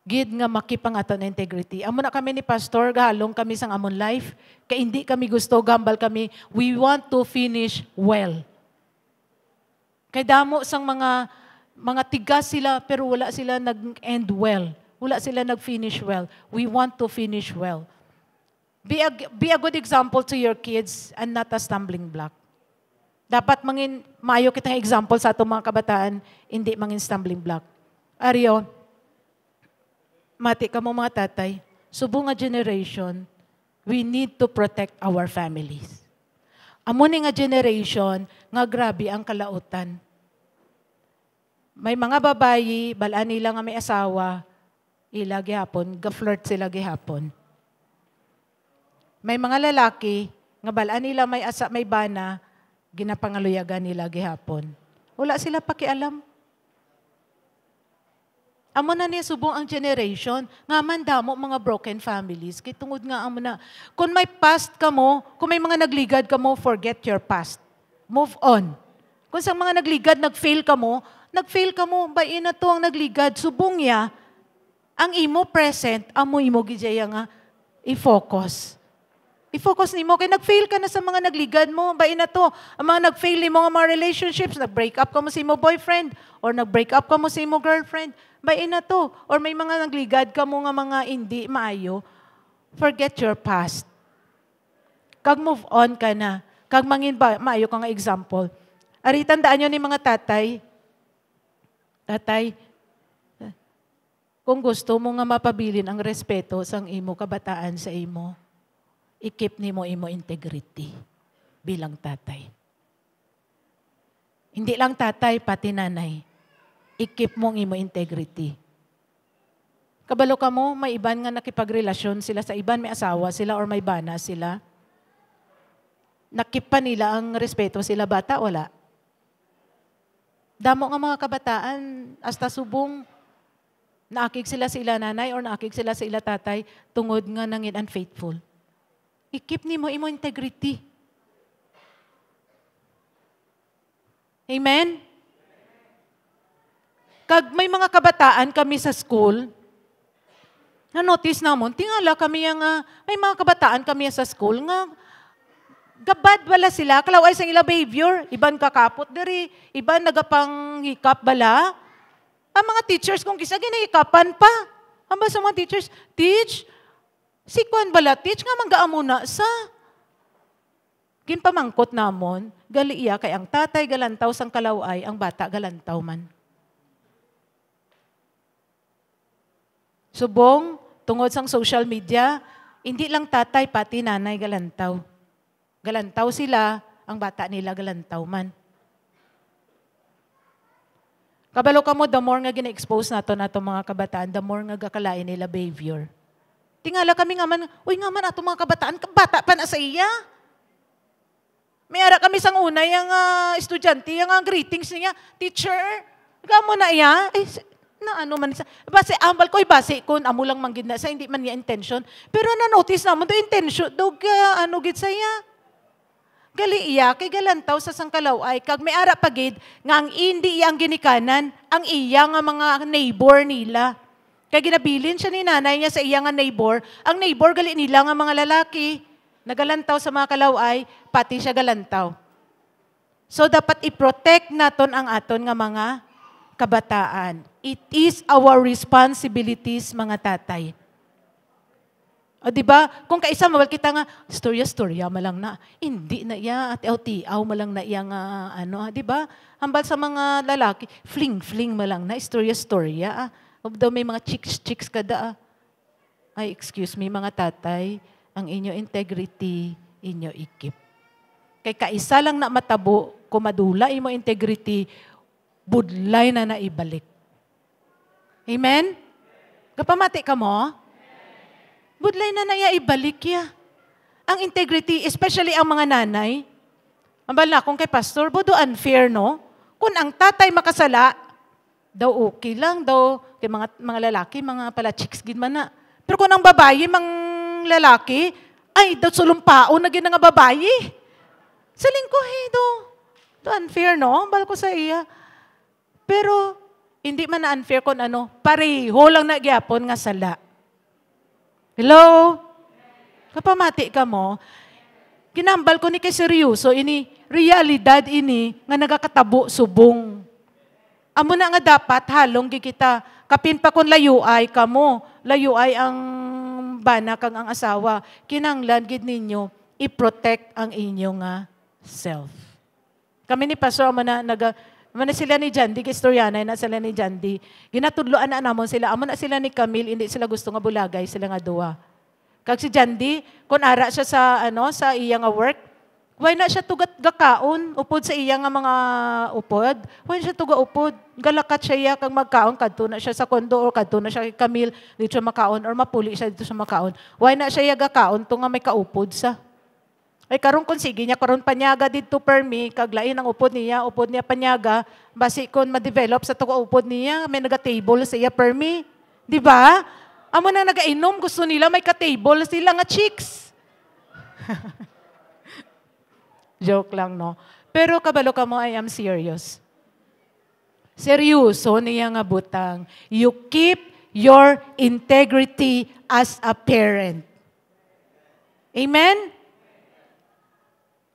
gid nga makipang aton integrity. Amo na kami ni pastor, gahalong kami sang amon life, kay hindi kami gusto, gambal kami, we want to finish well. Kay damo sang mga tigas sila, pero wala sila nag-end well. Wala sila nag-finish well. We want to finish well. Be a good example to your kids and not a stumbling block. Dapat maayo kitang example sa atong mga kabataan, hindi mangin stumbling block. Aryo, mati ka mo mga tatay, subo nga generation, we need to protect our families. Amo ni nga generation, nga grabe ang kalautan. May mga babayi, balaan nila nga may asawa, ila gihapon, ga-flirt sila gihapon. May mga lalaki, nga balaan nila may bana, ginapangaluyagan nila gihapon. Wala sila pakialam. Amo na niya subong ang generation, nga man damo mga broken families, kay tungod nga amo na. Kung may past ka mo, kung may mga nagligad ka mo, forget your past. Move on. Kung sa mga nagligad, nag-fail ka mo, bain na to ang nagligad, subong ya, ang imo present, amo imo gidya nga, i-focus. I-focus nimo kay nag-fail ka na sa mga nagligad mo, bain na to. Ang mga nag-fail ni mga relationships, nag-break up ka mo sa imo boyfriend or nag-break up ka mo sa imo girlfriend, bain na to. Or may mga nagligad ka mo nga mga hindi maayo, forget your past. Kag move on ka na. Kag mangin maayo ka nga example. Ari tandaan nyo ni mga tatay, kung gusto mo nga mapabilin ang respeto sang imo kabataan sa imo, i-keep nimo imo integrity bilang tatay. Hindi lang tatay, pati nanay. I-keep mong imo integrity. Kabalo ka mo, may iban nga nakipagrelasyon sila sa iban, may asawa sila or may bana sila. Nakip pa nila ang respeto sila bata, wala. Damo nga mga kabataan, hasta subong, naakig sila sa ila nanay or naakig sila sa ila tatay, tungod nga nangin unfaithful. I-keep nimo imo integrity. Amen? Kag may mga kabataan kami sa school, na-notice namon, tingala kami may mga kabataan kami sa school nga gabad wala sila, kalaway sa ila behavior, iban kakapot diri, iban nagapang hikap bala. Ang mga teachers kung kisa ginahikapan pa. Ang ba sa mga teachers, teach, si Kwan bala, teach nga manggaamo na sa. Ginpamangkot namon, gali iya kay ang tatay galantaw sang kalaway, ang bata galantaw man. Subong, tungod sang social media, hindi lang tatay pati nanay galantaw. Galantaw sila, ang bata nila galantaw man. Kabalo ka mo, the more nga gina-expose nato mga kabataan, the more nga gakalain nila behavior. Tingala kami nga man, uy nga man ato mga kabataan, bata pa na sa iya. May ara kami sang una, yung estudyante, yung greetings niya, teacher, kamo na iya, na ano man sa, base, ambal ko, base kung amo lang manggid na sa, hindi man niya intention, pero na-notice naman, do intention, do ano gid sa iya. Gali iya, kay galantaw sa sangkalaw ay, kag may ara pagid, nga ang hindi iyang ginikanan, ang iya nga mga neighbor nila. Kaya ginabilin siya ni nanay niya sa iya nga neighbor, ang neighbor gali nila nga mga lalaki, nagalantaw sa mga kalaway, pati siya galantaw. So, dapat i-protect naton ang aton nga mga kabataan. It is our responsibilities, mga tatay. O, diba? Kung kaisa mawal kita nga, storya malang na. Hindi na iya, at tiaw malang na iya nga, diba? Hambal sa mga lalaki, fling malang na, storya. Daw may mga chicks kada. Ay, excuse me, mga tatay, ang inyo integrity, inyo ikip. Kay kaisa lang na matabo, kumadula imo integrity, budlay na naibalik. Amen? Kapamati ka mo? Budlay na naya ibalik ya. Ang integrity, especially ang mga nanay, ambal na kung kay pastor, bodo unfair, no? Kung ang tatay makasala, daw okay lang, daw kay mga lalaki, mga pala chicks gid man na. Pero kung ang babae, lalaki, ay, daw sulumpaon na nga babae. Sa lingkuhe, do unfair, no? Ambal ko sa iya. Pero, hindi man na unfair kung pareho lang na gyapon nga sala. Hello? Kapamati ka mo, ginambal ko ni kay seryoso, realidad nga nagakatabo subong. Amo na nga dapat, halong kita, kapin pa kung layuay ka mo, layuay ang bana kang ang asawa, kinanglan gid ninyo, i-protect ang inyong self. Kami ni Pastor, Amana sila ni Jandy, kistoryanay na sila ni Jandy. Ginatudloan na namon sila. Amana sila ni Camille, hindi sila gusto nga bulagay, sila nga duwa. Kag si Jandy, kung ara siya sa iya nga work, why na siya tugat gakaon, upod sa iya nga mga upod, why siya tuga upod, galakat siya kag magkaon, kadto na siya sa kondo, or kadto na siya kay Camille, dito siya makaon, or mapuli siya dito sa makaon. Why na siya gakaon, to nga may kaupod sa. Ay karon kon sige niya karon panyaga didto permi kag lain ang upod niya panyaga basi kon ma-develop sa tuwa upod niya may naga-table sa iya permi, di ba? Amo na nagainom gusto nila may ka-table sila nga chicks. Joke lang, no? Pero kabalo ka mo, I am serious. Seryoso niya nga butang. You keep your integrity as a parent. Amen?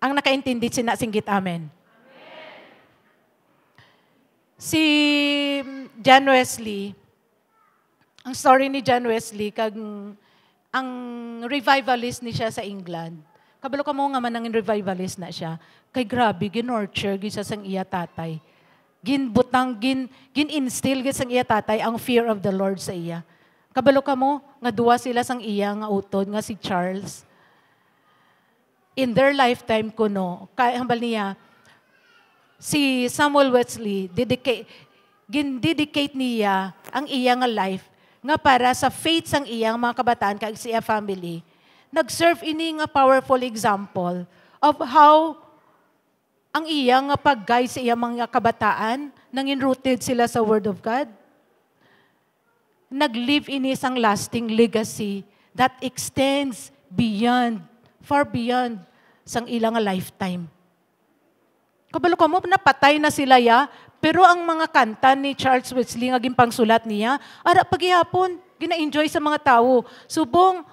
Ang nakaintindi, sinasingit amen. Si John Wesley, ang story ni John Wesley, ang revivalist ni siya sa England. Kabalo ka mo nga man ang revivalist na siya. Kay grabe, ginorture, gisa sang iya tatay. Ginbutang, gin-instill gisa sang iya tatay ang fear of the Lord sa iya. Kabalo ka mo, nga duwa sila sang iya nga utod, nga si Charles. In their lifetime kuno, kay hambal niya, si Samuel Wesley, dedicate niya ang iya nga life nga para sa faith sang iyang mga kabataan kag siya family. Nag-serve ini nga powerful example of how ang iya nga pag-guide sa iyang mga kabataan nang enrooted sila sa Word of God. Nag-live ini sang lasting legacy that extends far beyond sang ilang lifetime. Kabalo ko mo, napatay na sila pero ang mga kanta ni Charles Wesley, nga pangsulat niya, ara paghihapon, gina-enjoy sa mga tao. Subong,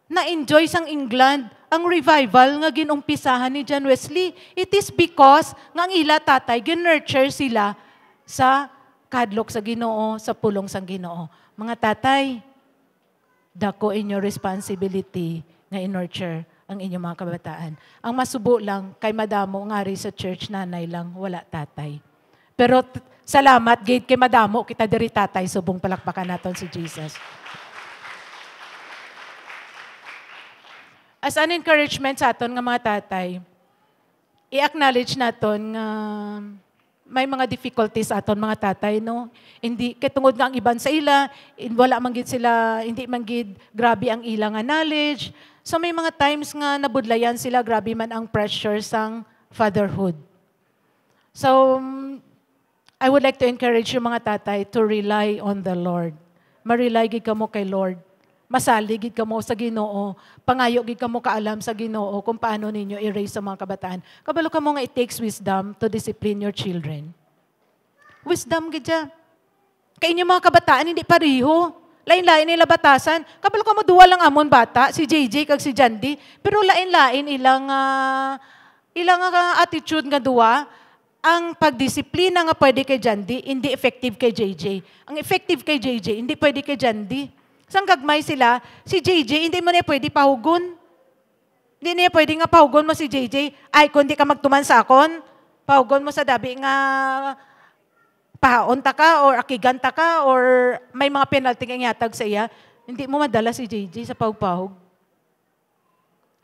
na-enjoy sang England ang revival nga ginumpisahan ni John Wesley. It is because nga ang ila tatay, gin-nurture sila sa kadlok sa Ginoo, sa pulong sang Ginoo. Mga tatay, dako inyo responsibility nga in-nurture ang inyong mga kabataan. Ang masubo lang, kay madamo ngari sa church, nanay lang, wala tatay. Pero salamat, gate kay madamo, kita diri tatay, subong palakpakan naton si Jesus. As an encouragement sa aton nga mga tatay, i-acknowledge naton nga may mga difficulties aton mga tatay, no? Hindi ketungod nga ang iban sa ila, wala man gid sila, hindi man gid grabe ang ila nga knowledge. So may mga times nga nabudlayan sila, grabe man ang pressure sang fatherhood. So I would like to encourage yung mga tatay to rely on the Lord. Marely gid kamo kay Lord. Masalig gid kamo sa Ginoo, pangayo gid kamo kaalam sa Ginoo kung paano ninyo i-raise sa mga kabataan. Kabalo kamo nga it takes wisdom to discipline your children. Wisdom gid ja. Kay inyo mga kabataan hindi pareho. Lain-lain nila batasan. Kabalo kamo duwa lang amon bata, si JJ kag si Jandy, pero lain-lain ilang attitude nga duwa. Ang pagdisiplina nga pwede kay Jandy, hindi effective kay JJ. Ang effective kay JJ, hindi pwede kay Jandy. Sang gagmay sila, si JJ, hindi mo niya pwede pahugon. Hindi niya pwede nga pahugon mo si JJ. Ay, kung di ka magtuman sa akon, pahugon mo sa dabi nga pahaon ta ka, or akigan ta ka, or may mga penalty kang yatag sa iya. Hindi mo madala si JJ sa pahug-pahug.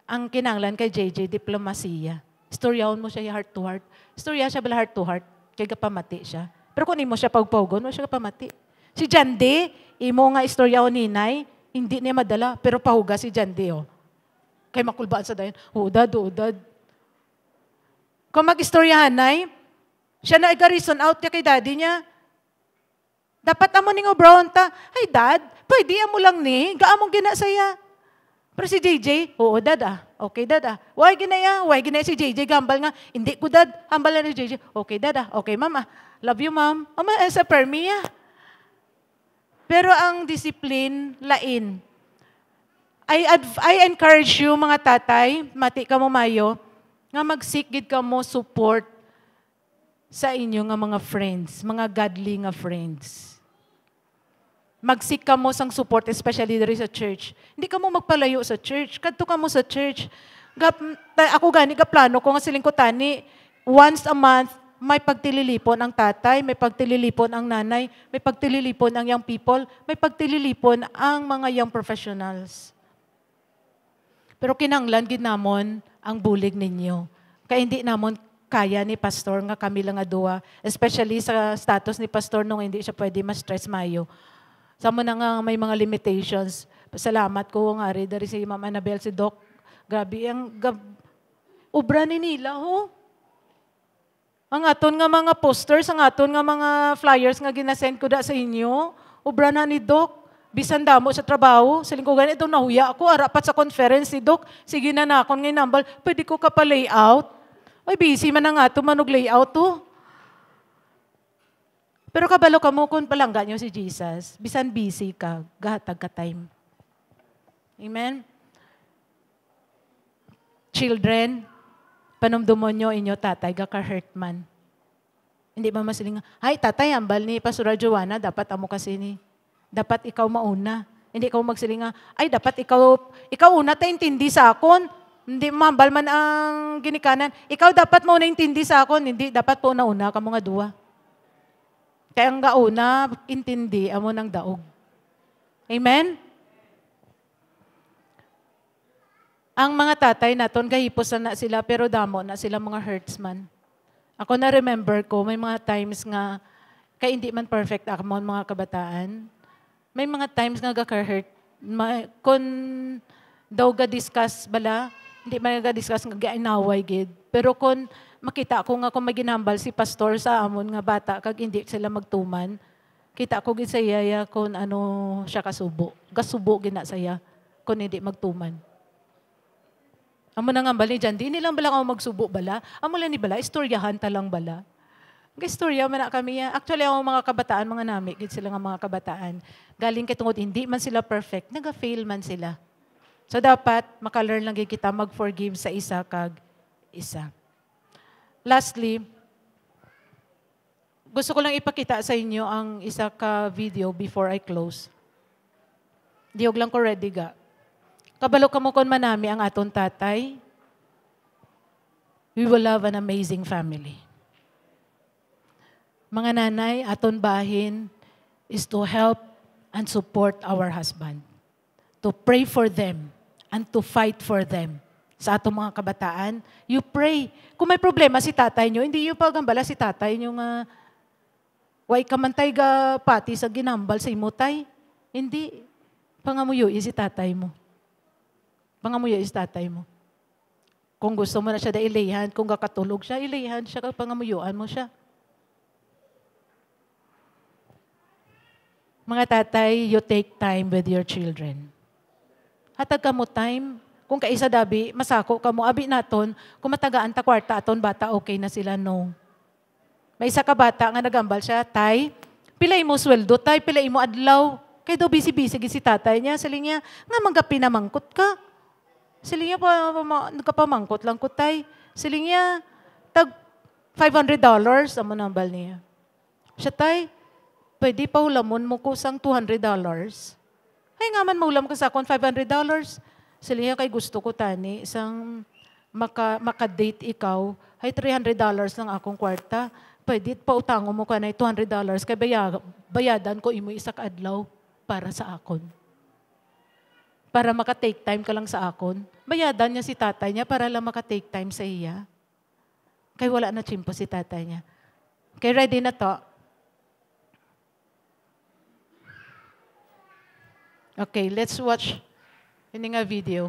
Ang kinanglan kay JJ, diplomasiya. Storyahon mo siya heart to heart. Storya siya bala heart to heart, kaya kapamati siya. Pero kung mo siya pahug-pahugon, mo siya kapamati. Si Jandy, imo nga istorya o ninay, hindi niya madala, pero pahuga si Jandy, oh. Kay makulbaan sa dayon, udad. Kung mag-istoryahan, nay, siya na iga-reason out niya kay daddy niya. Dapat amo ning obrown ta, ay dad, pwede amo lang ni, gaamong ginasaya. Pero si JJ, oo dad okay dad Why ginaya si JJ, gambal nga, hindi ko dad, hambal na ni JJ, okay dad okay mama, love you ma'am, ama sa permiya. Pero ang discipline, lain. I encourage you, mga tatay, mati ka mo mayo, nga mag-seek gid ka mo support sa inyo nga mga friends, mga godly nga friends. Mag-seek ka mo sang support, especially diri sa church. Hindi ka mo magpalayo sa church. Kadto ka mo sa church. Ako gani ka plano ko nga siling ko tani, once a month, may pagtililipon ang tatay, may pagtililipon ang nanay, may pagtililipon ang young people, may pagtililipon ang mga young professionals. Pero kinanglan gid namon ang bulig ninyo. Kaya hindi namon kaya ni pastor nga kami lang adua, especially sa status ni pastor nung hindi siya pwede ma-stress mayo. Samo na nga may mga limitations. Salamat ko nga rin dari si Ma'am Annabel, si Doc. Grabe ang ubra ni nila ho. Ang aton nga mga posters, ang aton nga mga flyers nga ginasend ko da sa inyo, ubra na ni Doc. Bisan damo sa trabaho, sa lingkugan ito nahuya ako, arapat sa conference ni Doc. Sige na akon ngay nambal, pwede ko ka pa layout. Ay, busy man na nga ito, manog layout to. Pero kabalo ka mo kung palangga nyo si Jesus, bisan busy ka, gahatag ka time. Amen? Children, panumdumon nyo inyo tatay, ka-hurt man. Hindi ba masiling, ay tatay, ambal ni Pastora Joanna, dapat amo kasi ni, dapat ikaw mauna. Hindi ikaw magsiling, ay dapat ikaw una ta intindi sa akon. Hindi mambal man ang ginikanan. Ikaw dapat mo na intindi sa akon, hindi dapat po una ka mga duwa. Kaya ang gauna, intindi, amo ng daog. Amen? Ang mga tatay naton, gahipos na sila, pero damo na sila mga hurts man. Ako na-remember ko, may mga times nga, kaya hindi man perfect ako mga kabataan, may mga times nga gaka-hurt. Kung daw ga-discuss bala, hindi man ga-discuss nga ga-inaway gid. Pero kung makita ko nga kung may ginambal si pastor sa amon nga bata, kag hindi sila magtuman, kita ko gid sa yaya kung ano siya kasubo. Gasubo gina saya kung hindi magtuman. Amo na nga bali dyan, di nilang bala ako magsubo bala. Amo lang ni bala, istoryahan talang bala. Istorya man na kami. Actually, ang mga kabataan, mga nami, gid sila nga mga kabataan. Galing kay tungod, hindi man sila perfect, naga-fail man sila. So dapat maka-learn lang kita mag-forgive sa isa kag isa. Lastly, gusto ko lang ipakita sa inyo ang isa ka video before I close. Diog lang ko ready ga. Kabalo kamo kon manami ang aton tatay, we will have an amazing family. Mga nanay, aton bahin is to help and support our husband. To pray for them and to fight for them. Sa atong mga kabataan, you pray. Kung may problema si tatay nyo, hindi yung pagambala si tatay nyo nga, way kamantay ga pati sa ginambal sa imutay. Hindi. Pangamuyo si tatay mo. Pangamuyo is tatay mo. Kung gusto mo na siya da ilayhan, kung kakatulog siya, ilayhan siya, pangamuyuan mo siya. Mga tatay, you take time with your children. Hatag ka mo time. Kung kaisa dabi, masako ka mo, abi naton, kung matagaan ta kwarta aton bata, okay na sila, no. May isa ka bata nga nagambal siya, tay, pilay mo sweldo, tay, pilay mo adlaw. Kaya daw busy-busy si tatay niya. Saling niya, nga manggapi na mangkot ka. Saling niya, nagkapamangkot lang ko, tay. Saling niya, tag $500, amo nambal niya. Siya, tay, pwede pa ulamon mo kusang $200. Ay nga man maulam ka sa akon $500. Saling niya, kay gusto ko, tani, isang maka-date ikaw, ay $300 lang akong kwarta. Pwede pa utango mo ka na $200 kay bayadan ko imo isa ka adlaw para sa akon. Para maka-take time ka lang sa akon. Bayadan niya si tatay niya para lang maka-take time sa iya. Kay wala na chimpo si tatay niya. Kay ready na to? Okay, let's watch ini nga video.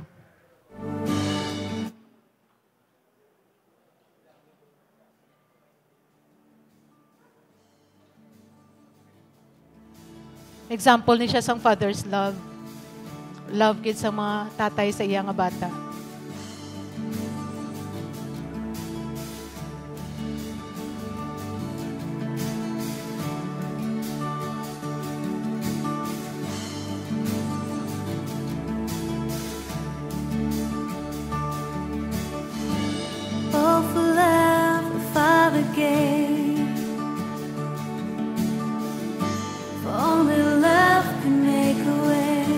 Example ni siya sang father's love. Love gid sa mga tatay sa iya nga bata. Oh, for love the Father gave, for only love can make a way.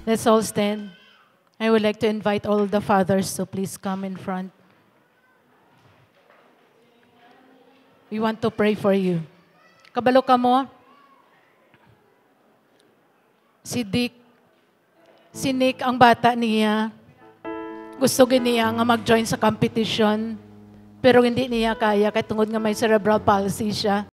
Let's all stand. I would like to invite all the fathers to please come in front. We want to pray for you. Kabalo ka mo? Si Dick, si Nick, ang bata niya, gusto niya nga mag-join sa competition, pero hindi niya kaya kahit tungod nga may cerebral palsy siya.